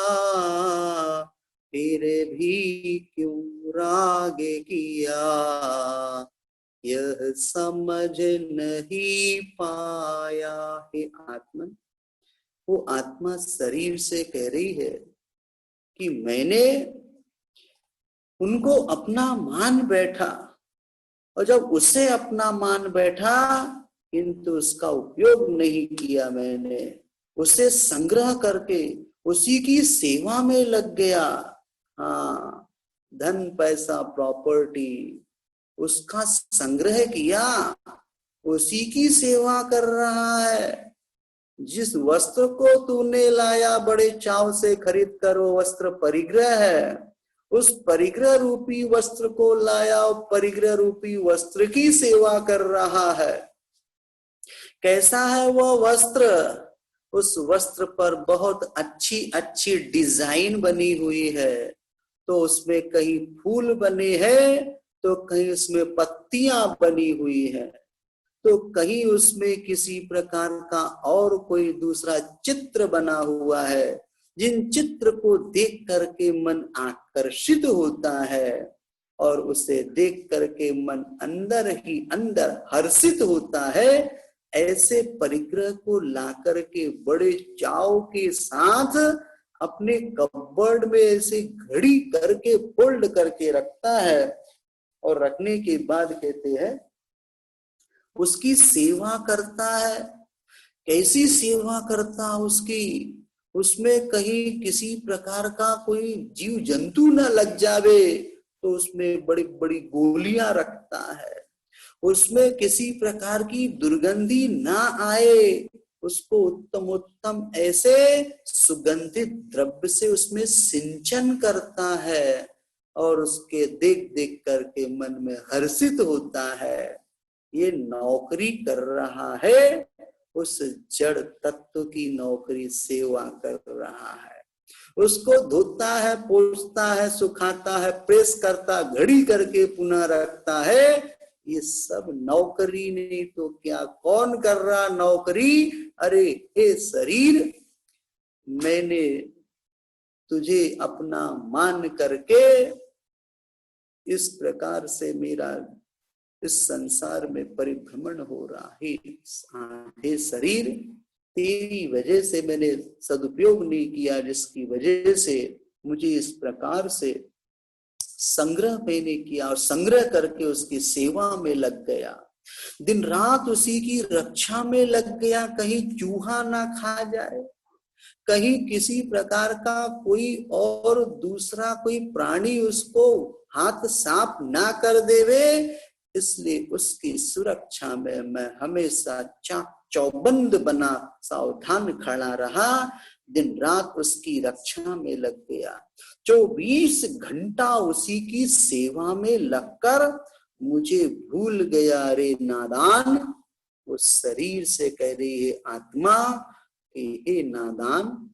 फिर भी क्यों राग किया, यह समझ नहीं पाया। हे आत्मन, वो आत्मा शरीर से कह रही है कि मैंने उनको अपना मान बैठा, और जब उसे अपना मान बैठा किंतु उसका उपयोग नहीं किया। मैंने उसे संग्रह करके उसी की सेवा में लग गया। हाँ, धन पैसा प्रॉपर्टी उसका संग्रह किया, उसी की सेवा कर रहा है। जिस वस्त्र को तूने लाया बड़े चाव से खरीद कर, वो वस्त्र परिग्रह है, उस परिग्रह रूपी वस्त्र को लाया और परिग्रह रूपी वस्त्र की सेवा कर रहा है। कैसा है वह वस्त्र? उस वस्त्र पर बहुत अच्छी अच्छी डिजाइन बनी हुई है। तो उसमें कहीं फूल बने हैं, तो कहीं उसमें पत्तियां बनी हुई है, तो कहीं उसमें किसी प्रकार का और कोई दूसरा चित्र बना हुआ है। जिन चित्र को देख करके मन आकर्षित होता है और उसे देख करके मन अंदर ही अंदर हर्षित होता है, ऐसे परिग्रह को ला करके बड़े चाव के साथ अपने कपबोर्ड में ऐसे घड़ी करके फोल्ड करके रखता है। और रखने के बाद कहते हैं उसकी सेवा करता है। कैसी सेवा करता उसकी? उसमें कहीं किसी प्रकार का कोई जीव जंतु न लग जावे तो उसमें बड़ी बड़ी गोलियां रखता है। उसमें किसी प्रकार की दुर्गंधी ना आए, उसको उत्तम उत्तम ऐसे सुगंधित द्रव्य से उसमें सिंचन करता है और उसके देख देख करके मन में हर्षित होता है। ये नौकरी कर रहा है, उस जड़ तत्व की नौकरी, सेवा कर रहा है। उसको धोता है, पोंछता है, सुखाता है, प्रेस करता, घड़ी करके पुनः रखता है। ये सब नौकरी नहीं तो क्या, कौन कर रहा नौकरी? अरे हे शरीर, मैंने तुझे अपना मान करके इस प्रकार से मेरा इस संसार में परिभ्रमण हो रहा है। हे शरीर, तेरी वजह से मैंने सदुपयोग नहीं किया, जिसकी वजह से मुझे इस प्रकार से संग्रह मैंने किया और संग्रह करके उसकी सेवा में लग गया, दिन रात उसी की रक्षा में लग गया। कहीं चूहा ना खा जाए, कहीं किसी प्रकार का कोई और दूसरा कोई प्राणी उसको हाथ साफ ना कर देवे, इसलिए उसकी सुरक्षा में मैं हमेशा चाक चौबंद बना सावधान खड़ा रहा, दिन रात उसकी रक्षा में लग गया। 24 घंटा उसी की सेवा में लगकर मुझे भूल गया रे नादान। उस शरीर से कह रही है आत्मा कि हे नादान,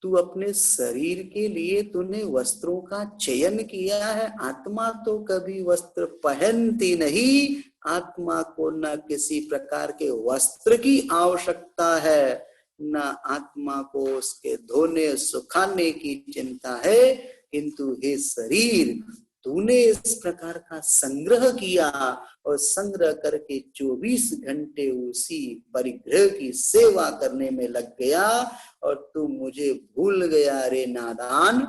तू अपने शरीर के लिए तूने वस्त्रों का चयन किया है। आत्मा तो कभी वस्त्र पहनती नहीं। आत्मा को न किसी प्रकार के वस्त्र की आवश्यकता है, न आत्मा को उसके धोने सुखाने की चिंता है। किंतु हे शरीर, तूने इस प्रकार का संग्रह किया और संग्रह करके 24 घंटे उसी परिग्रह की सेवा करने में लग गया और तू मुझे भूल गया रे नादान।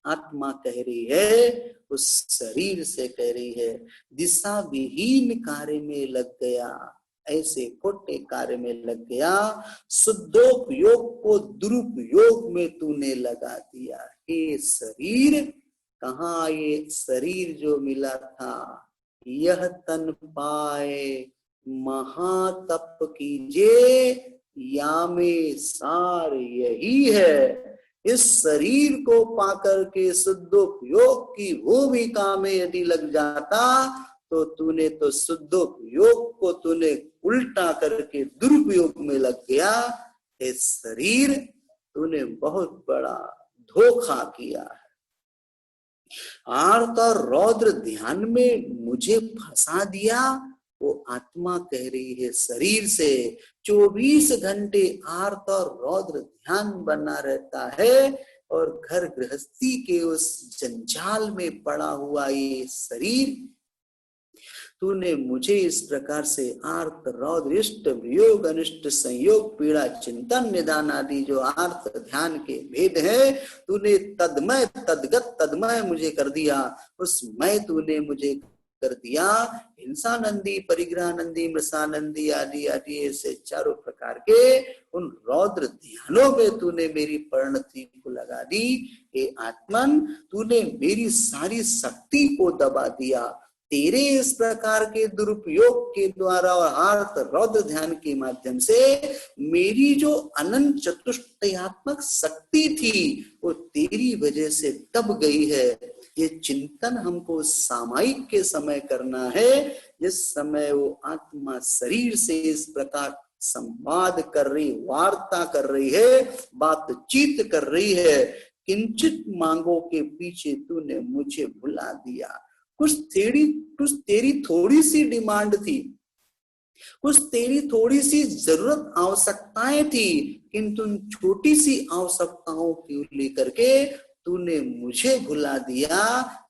आत्मा कह रही है, उस शरीर से कह रही है, दिशा विहीन कार्य में लग गया, ऐसे खोटे कार्य में लग गया, शुद्धोपयोग को दुरुपयोग में तूने लगा दिया। हे शरीर, कहाँ ये शरीर जो मिला था, यह तन पाए महातप कीजिए, या में सार यही है। इस शरीर को पाकर के शुद्धोपयोग की भूमिका में यदि लग जाता तो तूने तो शुद्धोपयोग को तूने उल्टा करके दुरुपयोग में लग गया। इस शरीर, तूने बहुत बड़ा धोखा किया है। आर्त और रौद्र ध्यान में मुझे फंसा दिया। वो आत्मा कह रही है शरीर से, 24 घंटे आर्त और रौद्र ध्यान बना रहता है और घर गृहस्थी के उस जंजाल में पड़ा हुआ ये शरीर, तूने मुझे इस प्रकार से आर्त रौद्र इष्ट वियोग अनिष्ट संयोग पीड़ा चिंतन निदान आदि जो आर्त ध्यान के भेद है, तूने तदमय तदगत तदमय मुझे कर दिया। उस मैं तूने मुझे कर दिया। हिंसानंदी, परिग्रहानंदी, मृषानंदी आदि आदि ऐसे चारों प्रकार के उन रौद्र ध्यानों में तूने मेरी परिणति को लगा दी। हे आत्मन, तूने मेरी सारी शक्ति को दबा दिया। तेरे इस प्रकार के दुरुपयोग के द्वारा और आर्त रौद्र ध्यान के माध्यम से मेरी जो अनंत चतुष्टयात्मक शक्ति थी वो तेरी वजह से दब गई है। ये चिंतन हमको सामायिक के समय करना है, जिस समय वो आत्मा शरीर से इस प्रकार संवाद कर रही, वार्ता कर रही है, बातचीत कर रही है। किंचित मांगों के पीछे तूने मुझे भुला दिया। कुछ तेरी थोड़ी सी डिमांड थी, कुछ तेरी थोड़ी सी जरूरत आवश्यकताएं थी, किंतु उन छोटी सी आवश्यकताओं को लेकर के तूने मुझे भुला दिया,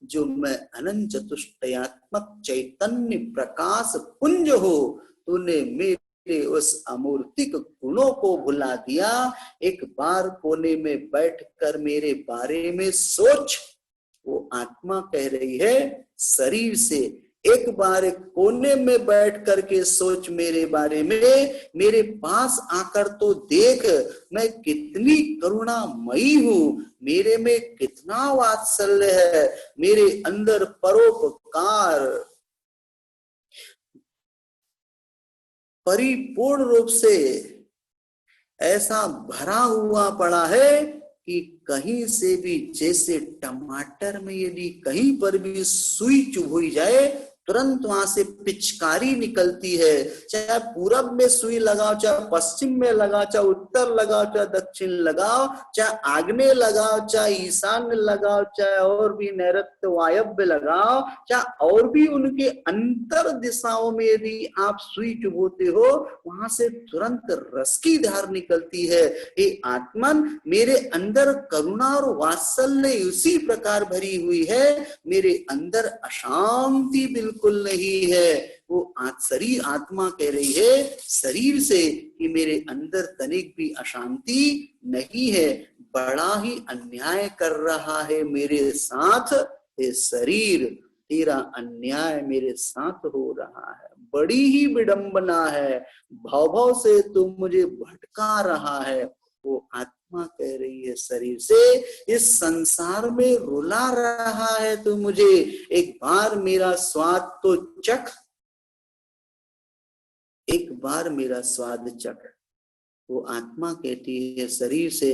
जो मैं अनंत चतुष्टयात्मक चैतन्य प्रकाश पुंज हो। तूने मेरे उस अमूर्तिक गुणों को भुला दिया। एक बार कोने में बैठकर मेरे बारे में सोच, वो आत्मा कह रही है शरीर से। एक बार कोने में बैठ करके सोच मेरे बारे में, मेरे पास आकर तो देख मैं कितनी करुणामयी हूँ, मेरे में कितना वात्सल्य है, मेरे अंदर परोपकार परिपूर्ण रूप से ऐसा भरा हुआ पड़ा है कि कहीं से भी, जैसे टमाटर में यदि कहीं पर भी सुई चुभ जाए तुरंत वहां से पिचकारी निकलती है। चाहे पूरब में सुई लगाओ, चाहे पश्चिम में लगाओ, चाहे उत्तर लगाओ, चाहे दक्षिण लगाओ, चाहे आग्नेय लगाओ, चाहे ईशान्य लगाओ, चाहे और भी नैऋत्य वायव्य लगाओ, चाहे और भी उनके अंतर दिशाओं में यदि आप सुई चुभोते हो, वहां से तुरंत रस की धार निकलती है। हे आत्मन, मेरे अंदर करुणा और वात्सल्य उसी प्रकार भरी हुई है, मेरे अंदर अशांति बिल्कुल नहीं है। वो शरीर आत्मा कह रही है शरीर से कि मेरे अंदर तनिक भी अशांति नहीं है। बड़ा ही अन्याय कर रहा है मेरे साथ ये शरीर, तेरा अन्याय मेरे साथ हो रहा है, बड़ी ही विडंबना है, भाव से तू मुझे भटका रहा है। वो आत्मा कह रही है शरीर से, इस संसार में रुला रहा है तू मुझे, एक बार मेरा स्वाद तो चख, एक बार मेरा स्वाद चख। वो आत्मा कहती है शरीर से,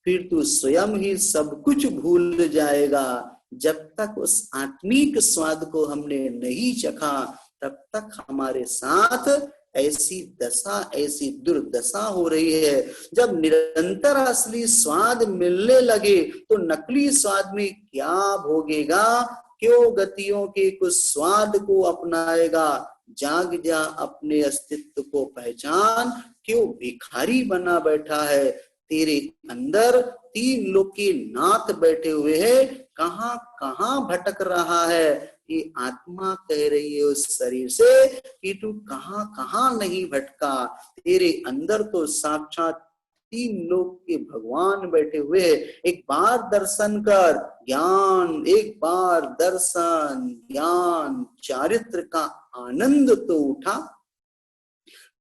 फिर तू स्वयं ही सब कुछ भूल जाएगा। जब तक उस आत्मिक स्वाद को हमने नहीं चखा तब तक हमारे साथ ऐसी दशा, ऐसी दुर्दशा हो रही है। जब निरंतर असली स्वाद मिलने लगे तो नकली स्वाद में क्या भोगेगा, क्यों गतियों के कुछ स्वाद को अपनाएगा। जाग जा, अपने अस्तित्व को पहचान, क्यों भिखारी बना बैठा है। तेरे अंदर तीन लोक के नाथ बैठे हुए हैं, कहां कहां भटक रहा है। ये आत्मा कह रही है उस शरीर से कि तू कहां कहां नहीं भटका, तेरे अंदर तो साक्षात तीन लोक के भगवान बैठे हुए। एक बार दर्शन कर, ज्ञान, एक बार दर्शन, ज्ञान, चारित्र का आनंद तो उठा,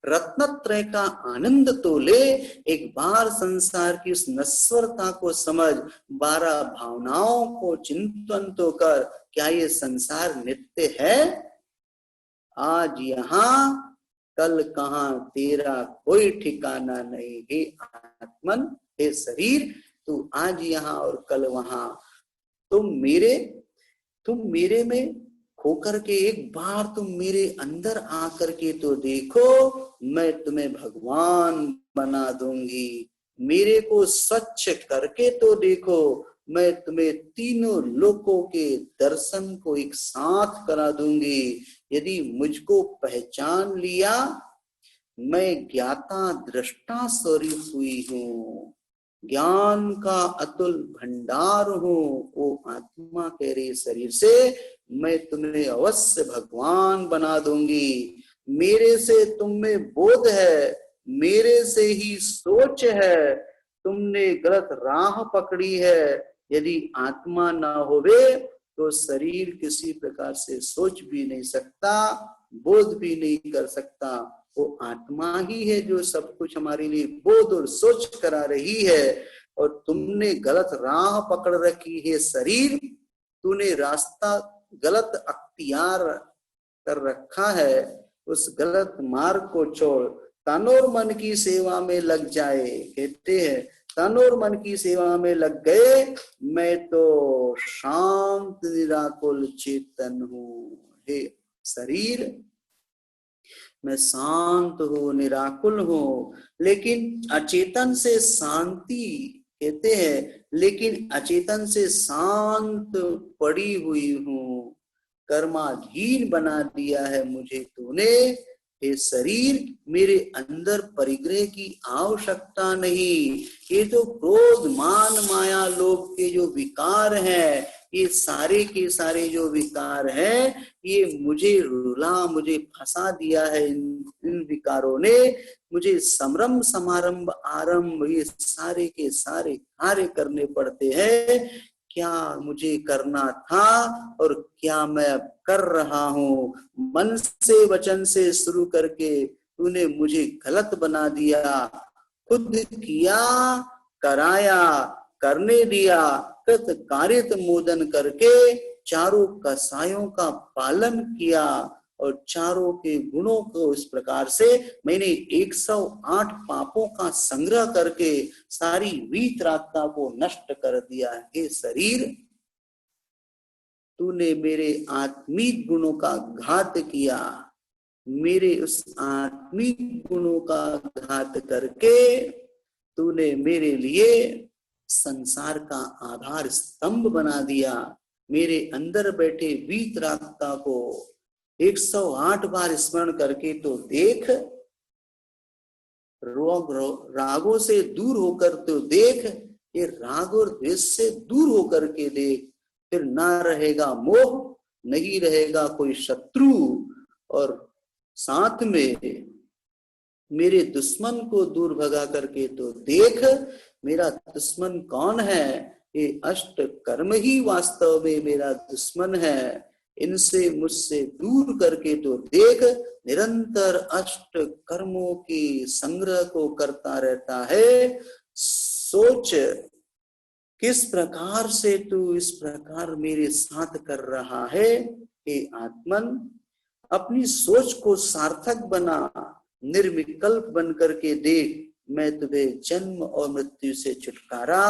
रत्नत्रय का आनंद तो ले, एक बार संसार की उस नश्वरता को समझ, 12 भावनाओं को चिंतन तो कर। क्या ये संसार नित्य है? आज यहाँ कल कहाँ, तेरा कोई ठिकाना नहीं। हे आत्मन, हे शरीर, तू आज यहाँ और कल वहां। तुम मेरे में होकर के एक बार तुम मेरे अंदर आकर के तो देखो, मैं तुम्हें भगवान बना दूंगी। मेरे को स्वच्छ करके तो देखो, मैं तुम्हें तीनों लोकों के दर्शन को एक साथ करा दूंगी। यदि मुझको पहचान लिया, मैं ज्ञाता दृष्टा स्वरूप हुई हूँ, ज्ञान का अतुल भंडार हूँ। वो आत्मा कह रही शरीर से, मैं तुम्हें अवश्य भगवान बना दूंगी। मेरे से तुम में बोध है, मेरे से ही सोच है, तुमने गलत राह पकड़ी है। यदि आत्मा ना होवे तो शरीर किसी प्रकार से सोच भी नहीं सकता, बोध भी नहीं कर सकता। वो आत्मा ही है जो सब कुछ हमारे लिए बोध और सोच करा रही है। और तुमने गलत राह पकड़ रखी है शरीर, तूने रास्ता गलत अख्तियार कर रखा है उस गलत मार्ग को छोड़ तन और मन की सेवा में लग जाए। कहते हैं तन और मन की सेवा में लग गए, मैं तो शांत निराकुल चेतन हूँ। हे शरीर, मैं शांत हूँ, निराकुल हूँ, लेकिन अचेतन से शांति कहते हैं, लेकिन अचेतन से शांत पड़ी हुई हूँ। कर्माधीन बना दिया है मुझे तूने। हे शरीर, मेरे अंदर परिग्रह की आवश्यकता नहीं। ये तो क्रोध मान माया लोभ के जो विकार हैं, ये सारे के सारे जो विकार हैं, ये मुझे रुला, मुझे फंसा दिया है। इन विकारों ने मुझे समरंभ समारंभ आरंभ ये सारे के सारे कार्य करने पड़ते हैं। क्या मुझे करना था और क्या मैं अब कर रहा हूँ। मन से वचन से शुरू करके तूने मुझे गलत बना दिया। खुद किया, कराया, करने दिया, कृत कारित मोदन करके चारों कसायों का पालन किया और चारों के गुणों को इस प्रकार से मैंने 108 पापों का संग्रह करके सारी वीतरागता को नष्ट कर दिया। हे शरीर, तूने मेरे आत्मिक गुणों का घात किया। मेरे उस आत्मिक गुणों का घात करके तूने मेरे लिए संसार का आधार स्तंभ बना दिया। मेरे अंदर बैठे वीतरागता को 108 बार स्मरण करके तो देख, रागों से दूर होकर तो देख, ये राग और द्वेष से दूर होकर के देख, फिर ना रहेगा मोह, नहीं रहेगा कोई शत्रु, और साथ में मेरे दुश्मन को दूर भगा करके तो देख, मेरा दुश्मन कौन है। ये अष्ट कर्म ही वास्तव में मेरा दुश्मन है। इनसे मुझसे दूर करके तो देख, निरंतर अष्ट कर्मों की संग्रह को करता रहता है। सोच किस प्रकार से तू इस प्रकार मेरे साथ कर रहा है। हे आत्मन, अपनी सोच को सार्थक बना, निर्विकल्प बन करके देख, मैं तुझे जन्म और मृत्यु से छुटकारा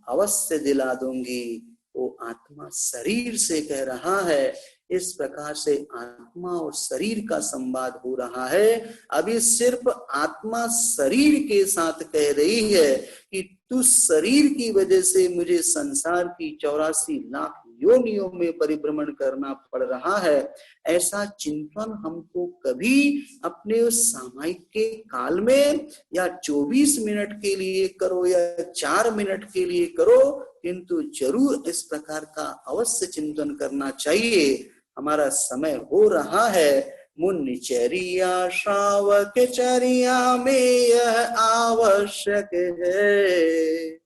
अवश्य दिला दूंगी। वो आत्मा शरीर से कह रहा है। इस प्रकार से आत्मा और शरीर का संवाद हो रहा है। अभी सिर्फ आत्मा शरीर के साथ कह रही है कि तू शरीर की वजह से मुझे संसार की 84 लाख योनियों में परिभ्रमण करना पड़ रहा है। ऐसा चिंतन हमको कभी अपने उस सामायिक के काल में या 24 मिनट के लिए करो या 4 मिनट के लिए करो, किंतु जरूर इस प्रकार का अवश्य चिंतन करना चाहिए। हमारा समय हो रहा है। मुनिचर्या श्रावक चर्या में यह आवश्यक है।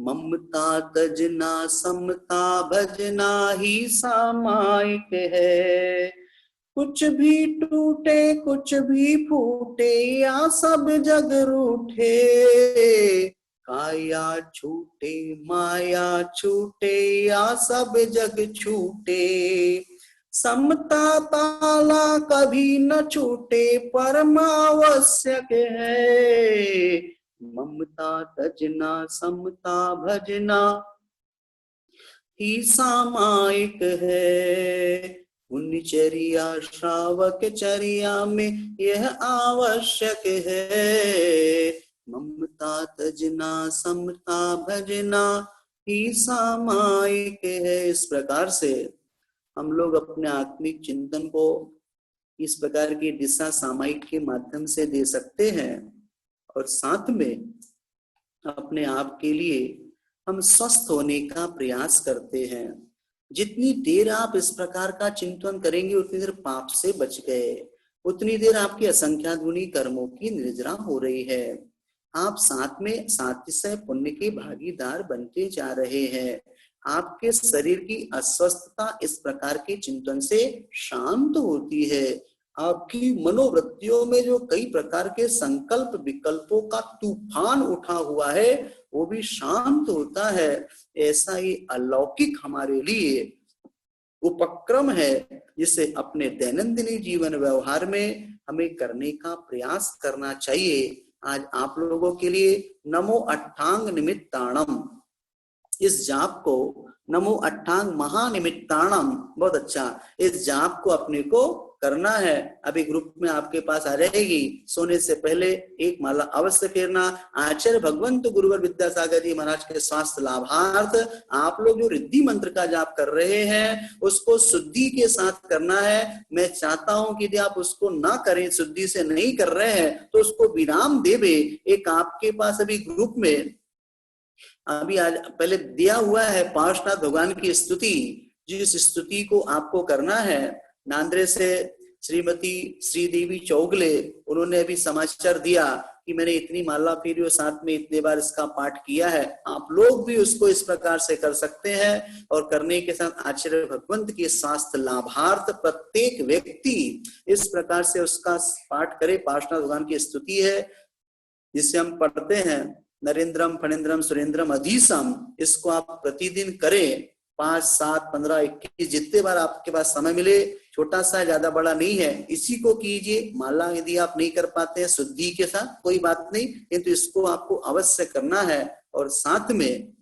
ममता तजना समता भजना ही सामायिक है। कुछ भी टूटे कुछ भी फूटे या सब जग रूठे, काया छूटे माया छूटे या सब जग छूटे। समता ताला कभी न छूटे परमावश्यक है। ममता तजना समता भजना ही सामायिक है। मुनिचर्या श्रावक चर्या में यह आवश्यक है। ममता तजना समता भजना ही सामायिक है। इस प्रकार से हम लोग अपने आत्मिक चिंतन को इस प्रकार की दिशा सामायिक के माध्यम से दे सकते हैं और साथ में अपने आप के लिए हम स्वस्थ होने का प्रयास करते हैं। जितनी देर आप इस प्रकार का चिंतन करेंगे उतनी देर पाप से बच गए, उतनी देर आपकी असंख्यागुणी कर्मों की निर्जरा हो रही है। आप साथ में सातिशय पुण्य के भागीदार बनते जा रहे हैं। आपके शरीर की अस्वस्थता इस प्रकार के चिंतन से शांत होती है। आपकी मनोवृत्तियों में जो कई प्रकार के संकल्प विकल्पों का तूफान उठा हुआ है वो भी शांत होता है। ऐसा ही अलौकिक हमारे लिए उपक्रम है जिसे अपने दैनंदिन जीवन व्यवहार में हमें करने का प्रयास करना चाहिए। आज आप लोगों के लिए नमो अट्टांग निमित्ताणम, इस जाप को नमो अट्टांग महानिमित्ताणम, बहुत अच्छा, इस जाप को अपने को करना है। अभी ग्रुप में आपके पास आ जाएगी, सोने से पहले एक माला अवश्य फेरना। आचार्य भगवंत गुरुवर विद्यासागर जी महाराज के स्वास्थ्य लाभार्थ आप लोग जो रिद्धि मंत्र का जाप कर रहे हैं उसको शुद्धि के साथ करना है। मैं चाहता हूं कि यदि आप उसको ना करें, शुद्धि से नहीं कर रहे हैं तो उसको विराम देवे। एक आपके पास अभी ग्रुप में अभी आज पहले दिया हुआ है पार्श्वनाथ भगवान की स्तुति, जिस स्तुति को आपको करना है। नांद्रे से श्रीमती श्रीदेवी चौगले, उन्होंने अभी समाचार दिया कि मैंने इतनी माला फेरी और साथ में इतने बार इसका पाठ किया है। आप लोग भी उसको इस प्रकार से कर सकते हैं और करने के साथ आचार्य भगवंत के शास्त्र लाभार्थ प्रत्येक व्यक्ति इस प्रकार से उसका पाठ करे। पार्श्वनाथ भगवान की स्तुति है जिसे हम पढ़ते हैं, नरेंद्रम फणेन्द्रम सुरेंद्रम अधीसम, इसको आप प्रतिदिन करें 5, 7, 15, 21 जितने बार आपके पास समय मिले, छोटा सा ज्यादा बड़ा नहीं है, इसी को कीजिए। माला यदि आप नहीं कर पाते हैं शुद्धि के साथ कोई बात नहीं, किंतु इसको आपको अवश्य करना है। और साथ में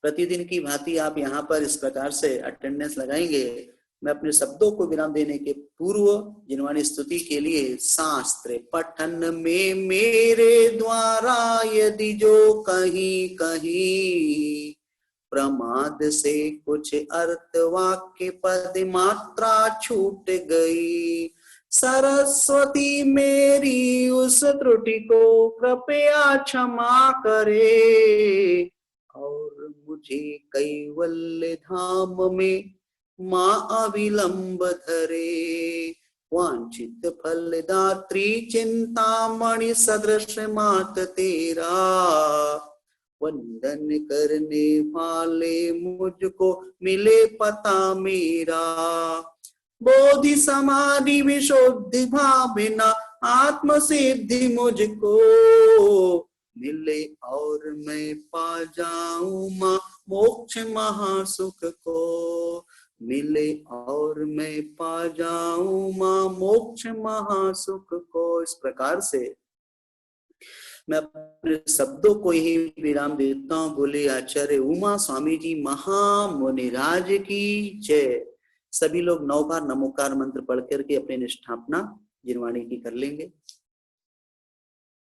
प्रतिदिन की भांति आप यहाँ पर इस प्रकार से अटेंडेंस लगाएंगे। मैं अपने शब्दों को विराम देने के पूर्व जिनवाणी स्तुति के लिए, शास्त्र पठन में मेरे द्वारा यदि जो कहीं कहीं प्रमाद से कुछ अर्थ वाक्य पद मात्रा छूट गई, सरस्वती मेरी उस त्रुटि को कृपया क्षमा करे और मुझे कैवल्य धाम में माँ अविलंब धरे। वांछित फलदात्री चिंतामणि सदृश मात तेरा, वंदन करने वाले मुझको मिले पता मेरा। बोधि समाधि विशुद्धि भावना आत्म सिद्धि मुझको मिले और मैं पा जाऊं माँ मोक्ष महासुख को, मिले और मैं पा जाऊं माँ मोक्ष महासुख को। इस प्रकार से मैं अपने शब्दों को ही विराम देता हूँ। बोले आचार्य उमा स्वामी जी महामुनिराज की जय। सभी लोग 9 बार नमोकार मंत्र पढ़ करके अपनी निष्ठापना जिनवाणी की कर लेंगे।